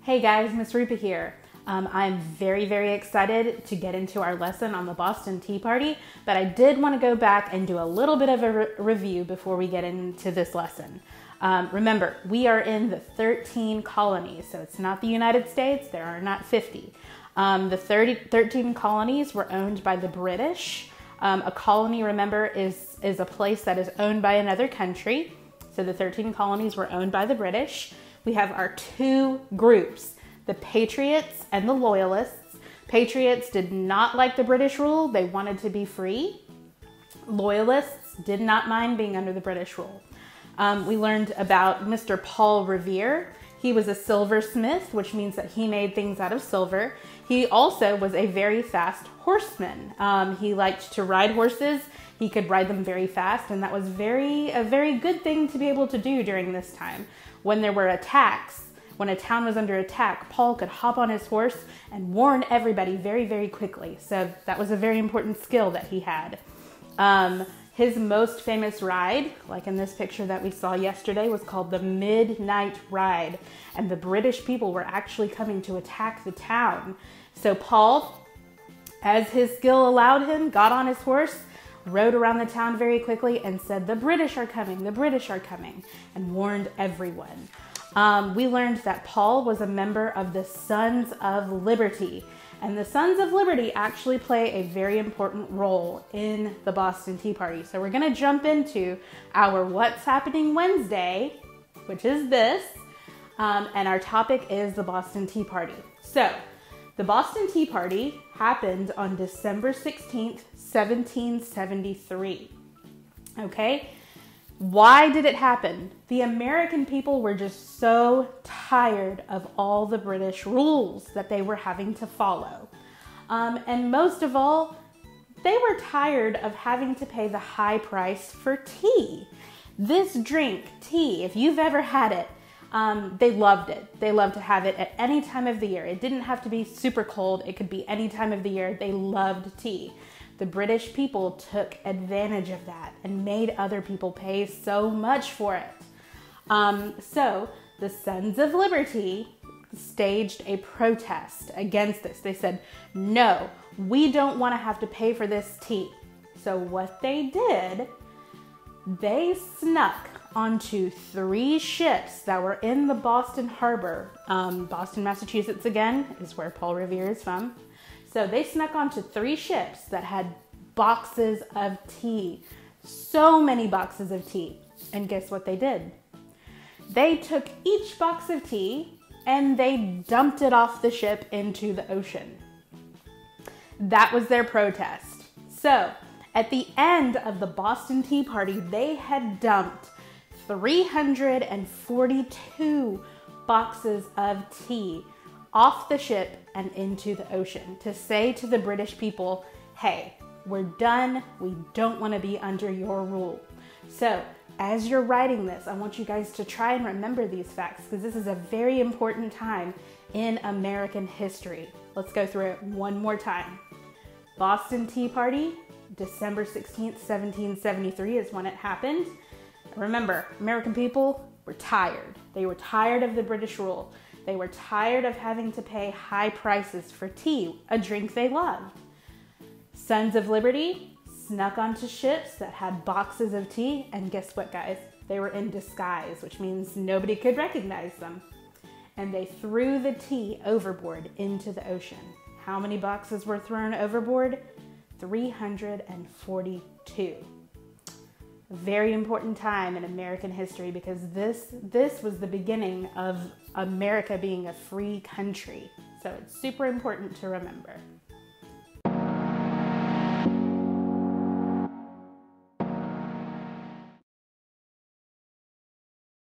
Hey guys, Miss Roopa here. I'm very excited to get into our lesson on the Boston Tea Party, but I did want to go back and do a little bit of a review before we get into this lesson. Remember, we are in the 13 colonies, so it's not the United States, there are not 50. The 13 colonies were owned by the British. A colony, remember, is a place that is owned by another country. So the 13 colonies were owned by the British. We have our two groups, the Patriots and the Loyalists. Patriots did not like the British rule. They wanted to be free. Loyalists did not mind being under the British rule. We learned about Mr. Paul Revere. He was a silversmith, which means that he made things out of silver. He also was a very fast horseman. He liked to ride horses. He could ride them very fast, and that was a very good thing to be able to do during this time. When there were attacks, when a town was under attack, Paul could hop on his horse and warn everybody very quickly. So that was a very important skill that he had. His most famous ride, like in this picture that we saw yesterday, was called the Midnight Ride. And the British people were actually coming to attack the town. So Paul, as his skill allowed him, got on his horse, rode around the town very quickly and said, "The British are coming, the British are coming," and warned everyone. We learned that Paul was a member of the Sons of Liberty. And the Sons of Liberty actually play a very important role in the Boston Tea Party. So we're gonna jump into our What's Happening Wednesday, which is this, and our topic is the Boston Tea Party. So the Boston Tea Party happened on December 16th, 1773, okay? Why did it happen? The American people were just so tired of all the British rules that they were having to follow. And most of all, they were tired of having to pay the high price for tea. This drink, tea, if you've ever had it, they loved it. They loved to have it at any time of the year. It didn't have to be super cold. It could be any time of the year. They loved tea. The British people took advantage of that and made other people pay so much for it. So the Sons of Liberty staged a protest against this. They said, "No, we don't want to have to pay for this tea." So what they did, they snuck onto 3 ships that were in the Boston Harbor. Boston, Massachusetts, again, is where Paul Revere is from. So they snuck onto 3 ships that had boxes of tea, so many boxes of tea. And guess what they did? They took each box of tea and they dumped it off the ship into the ocean. That was their protest. So at the end of the Boston Tea Party, they had dumped 342 boxes of tea off the ship and into the ocean to say to the British people, "Hey, we're done. We don't want to be under your rule." So as you're writing this, I want you guys to try and remember these facts because this is a very important time in American history. Let's go through it one more time. Boston Tea Party, December 16th, 1773 is when it happened. Remember, American people were tired. They were tired of the British rule. They were tired of having to pay high prices for tea, a drink they loved. Sons of Liberty snuck onto ships that had boxes of tea, and guess what, guys? They were in disguise, which means nobody could recognize them. And they threw the tea overboard into the ocean. How many boxes were thrown overboard? 342. A very important time in American history because this was the beginning of America being a free country. So it's super important to remember.